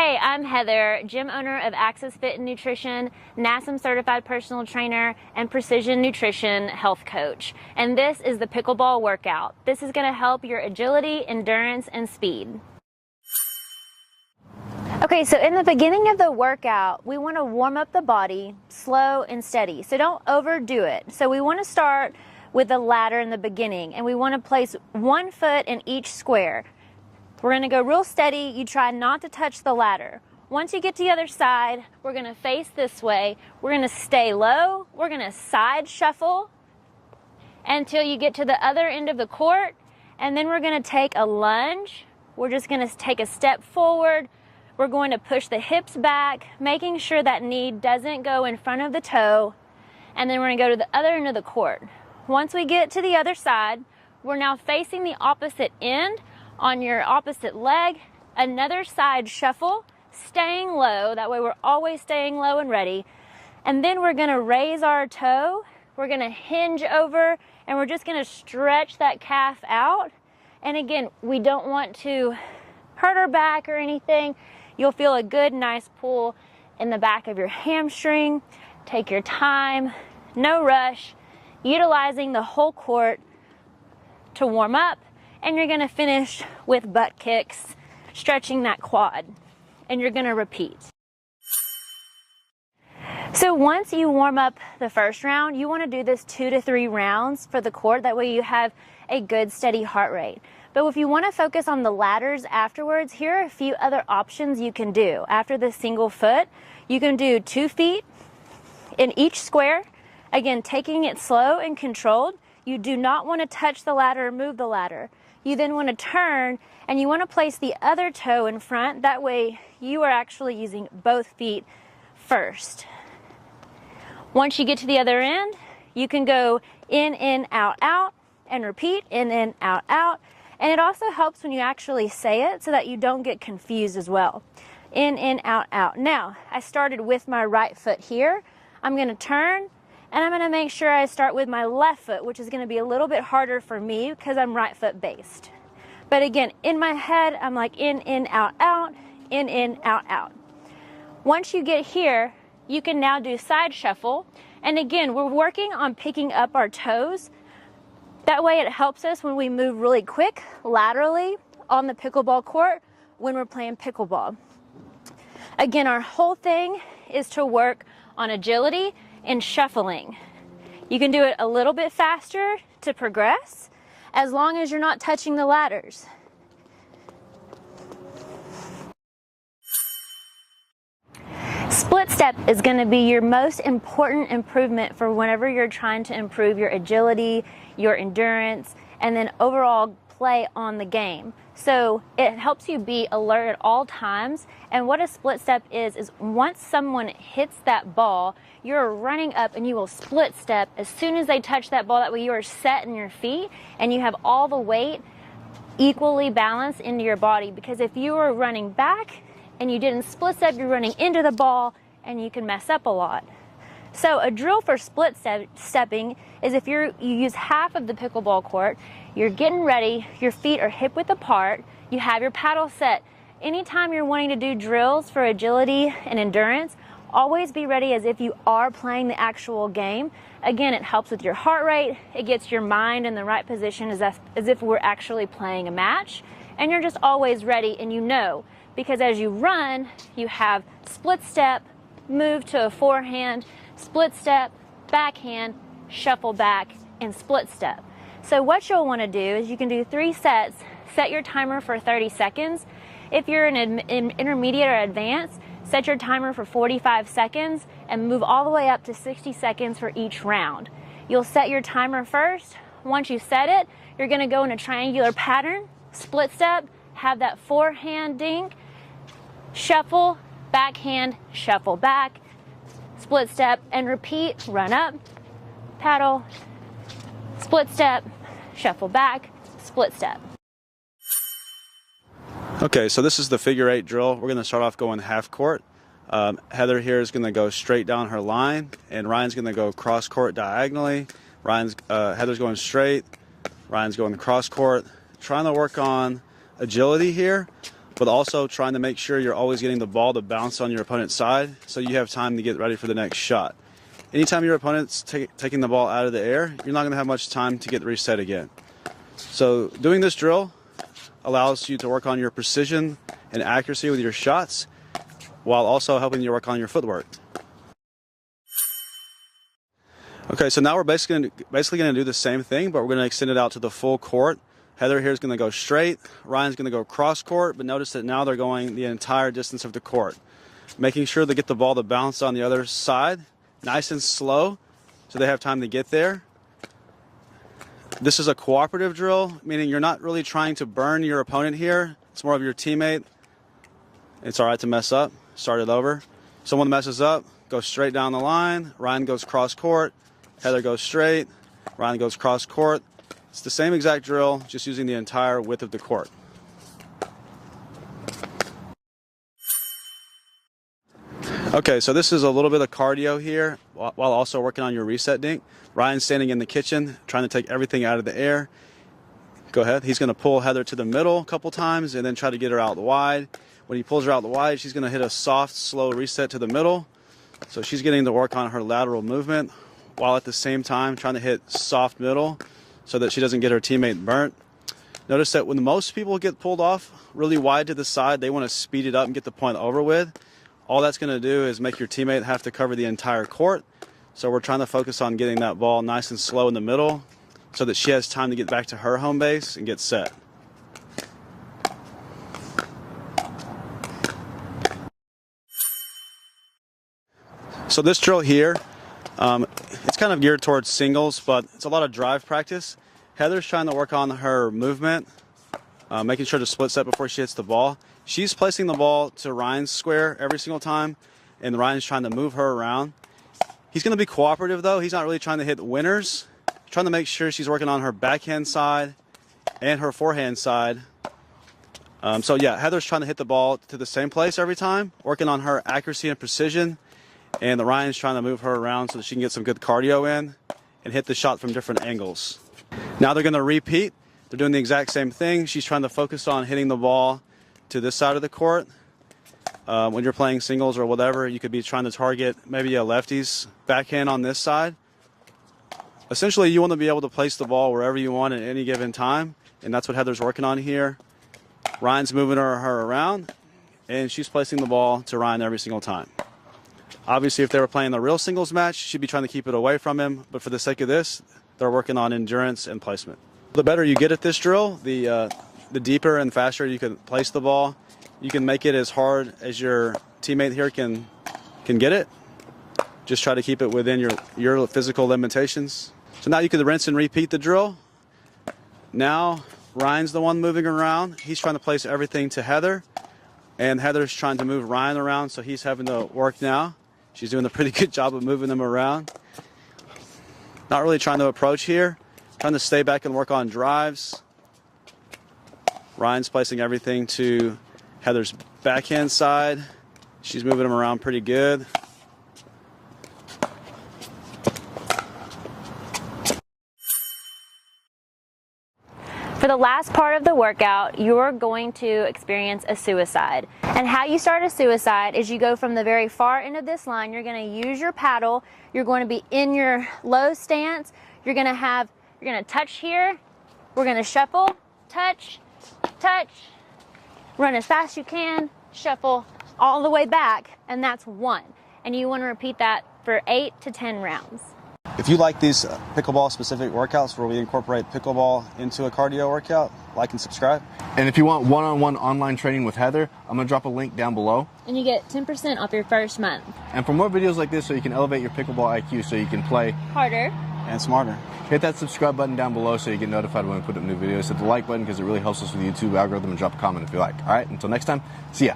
Hey, I'm Heather, gym owner of Access Fit and Nutrition, NASM certified personal trainer, and Precision Nutrition health coach. And this is the pickleball workout. This is going to help your agility, endurance, and speed. Okay, so in the beginning of the workout, we want to warm up the body slow and steady. So don't overdo it. So we want to start with the ladder in the beginning, and we want to place 1 foot in each square. We're going to go real steady. You try not to touch the ladder. Once you get to the other side, we're going to face this way. We're going to stay low. We're going to side shuffle until you get to the other end of the court. And then we're going to take a lunge. We're just going to take a step forward. We're going to push the hips back, making sure that knee doesn't go in front of the toe. And then we're going to go to the other end of the court. Once we get to the other side, we're now facing the opposite end. On your opposite leg, another side shuffle, staying low. That way we're always staying low and ready. And then we're going to raise our toe. We're going to hinge over, and we're just going to stretch that calf out. And again, we don't want to hurt our back or anything. You'll feel a good, nice pull in the back of your hamstring. Take your time, no rush, utilizing the whole court to warm up. And you're going to finish with butt kicks, stretching that quad, and you're going to repeat. So once you warm up the first round, you want to do this 2 to 3 rounds for the court. That way you have a good steady heart rate. But if you want to focus on the ladders afterwards, here are a few other options you can do. After the single foot, you can do 2 feet in each square. Again, taking it slow and controlled. You do not want to touch the ladder or move the ladder. You then want to turn, and you want to place the other toe in front. That way you are actually using both feet first. Once you get to the other end, you can go in, out, and repeat, in, out. And it also helps when you actually say it so that you don't get confused as well. In, out. Now, I started with my right foot here. I'm going to turn, and I'm going to make sure I start with my left foot, which is going to be a little bit harder for me because I'm right foot based. But again, in my head, I'm like in, out, in, out. Once you get here, you can now do side shuffle. And again, we're working on picking up our toes. That way it helps us when we move really quick laterally on the pickleball court when we're playing pickleball. Again, our whole thing is to work on agility and shuffling. You can do it a little bit faster to progress as long as you're not touching the ladders. Split step is going to be your most important improvement for whenever you're trying to improve your agility, your endurance, and then overall play on the game. So it helps you be alert at all times. And what a split step is once someone hits that ball, you're running up and you will split step as soon as they touch that ball. That way you are set in your feet and you have all the weight equally balanced into your body. Because if you were running back and you didn't split step, you're running into the ball and you can mess up a lot. So a drill for split stepping is if you use half of the pickleball court, you're getting ready, your feet are hip width apart, you have your paddle set. Anytime you're wanting to do drills for agility and endurance, always be ready as if you are playing the actual game. Again, it helps with your heart rate, it gets your mind in the right position as if we're actually playing a match, and you're just always ready and you know, because as you run, you have split step, move to a forehand, split step, backhand, shuffle back, and split step. So what you'll want to do is you can do 3 sets, set your timer for 30 seconds. If you're in intermediate or advanced, set your timer for 45 seconds and move all the way up to 60 seconds for each round. You'll set your timer first. Once you set it, you're going to go in a triangular pattern, split step, have that forehand dink, shuffle, backhand, shuffle back, split step, and repeat, run up, paddle, split step, shuffle back, split step. Okay, so this is the figure 8 drill. We're going to start off going half court. Heather here is going to go straight down her line, and Ryan's going to go cross court diagonally. Heather's going straight, Ryan's going cross court. Trying to work on agility here. but also trying to make sure you're always getting the ball to bounce on your opponent's side so you have time to get ready for the next shot. Anytime your opponent's taking the ball out of the air, you're not going to have much time to get reset again. So doing this drill allows you to work on your precision and accuracy with your shots while also helping you work on your footwork. Okay, so now we're basically going to do the same thing, but we're going to extend it out to the full court. Heather here is going to go straight. Ryan's going to go cross court, but notice that now they're going the entire distance of the court. Making sure they get the ball to bounce on the other side, nice and slow, so they have time to get there. This is a cooperative drill, meaning you're not really trying to burn your opponent here. It's more of your teammate. It's all right to mess up. Start it over. Someone messes up, go straight down the line. Ryan goes cross court. Heather goes straight. Ryan goes cross court. It's the same exact drill, just using the entire width of the court. Okay, so this is a little bit of cardio here while also working on your reset dink. Ryan's standing in the kitchen trying to take everything out of the air. Go ahead. He's going to pull Heather to the middle a couple times and then try to get her out wide. When he pulls her out wide, she's going to hit a soft, slow reset to the middle. So she's getting to work on her lateral movement while at the same time trying to hit soft middle so that she doesn't get her teammate burnt. Notice that when most people get pulled off really wide to the side, they want to speed it up and get the point over with. All that's going to do is make your teammate have to cover the entire court. So we're trying to focus on getting that ball nice and slow in the middle so that she has time to get back to her home base and get set. So this drill here, it's kind of geared towards singles, but it's a lot of drive practice. Heather's trying to work on her movement, making sure to split step before she hits the ball. She's placing the ball to Ryan's square every single time, and Ryan's trying to move her around. He's going to be cooperative, though. He's not really trying to hit winners. He's trying to make sure she's working on her backhand side and her forehand side. So yeah, Heather's trying to hit the ball to the same place every time, working on her accuracy and precision. And the Ryan's trying to move her around so that she can get some good cardio in and hit the shot from different angles. Now they're going to repeat. They're doing the exact same thing. She's trying to focus on hitting the ball to this side of the court. When you're playing singles or whatever, you could be trying to target maybe a lefty's backhand on this side. Essentially, you want to be able to place the ball wherever you want at any given time, and that's what Heather's working on here. Ryan's moving her around, and she's placing the ball to Ryan every single time. Obviously, if they were playing the real singles match, she'd be trying to keep it away from him, but for the sake of this, they're working on endurance and placement. The better you get at this drill, the deeper and faster you can place the ball. You can make it as hard as your teammate here can get it. Just try to keep it within your physical limitations. So now you can rinse and repeat the drill. Now Ryan's the one moving around. He's trying to place everything to Heather, and Heather's trying to move Ryan around, so he's having to work now. She's doing a pretty good job of moving them around. Not really trying to approach here. Trying to stay back and work on drives. Ryan's placing everything to Heather's backhand side. She's moving them around pretty good. For the last part of the workout, you're going to experience a suicide. And how you start a suicide is you go from the very far end of this line, you're going to use your paddle, you're going to be in your low stance, you're going to touch here, we're going to shuffle, touch, touch, run as fast as you can, shuffle all the way back, and that's one. And you want to repeat that for 8 to 10 rounds. If you like these pickleball-specific workouts where we incorporate pickleball into a cardio workout, like and subscribe. And if you want one-on-one online training with Heather, I'm going to drop a link down below. And you get 10% off your first month. And for more videos like this so you can elevate your pickleball IQ so you can play harder and smarter. Hit that subscribe button down below so you get notified when we put up new videos. Hit the like button because it really helps us with the YouTube algorithm, and drop a comment if you like. All right, until next time, see ya.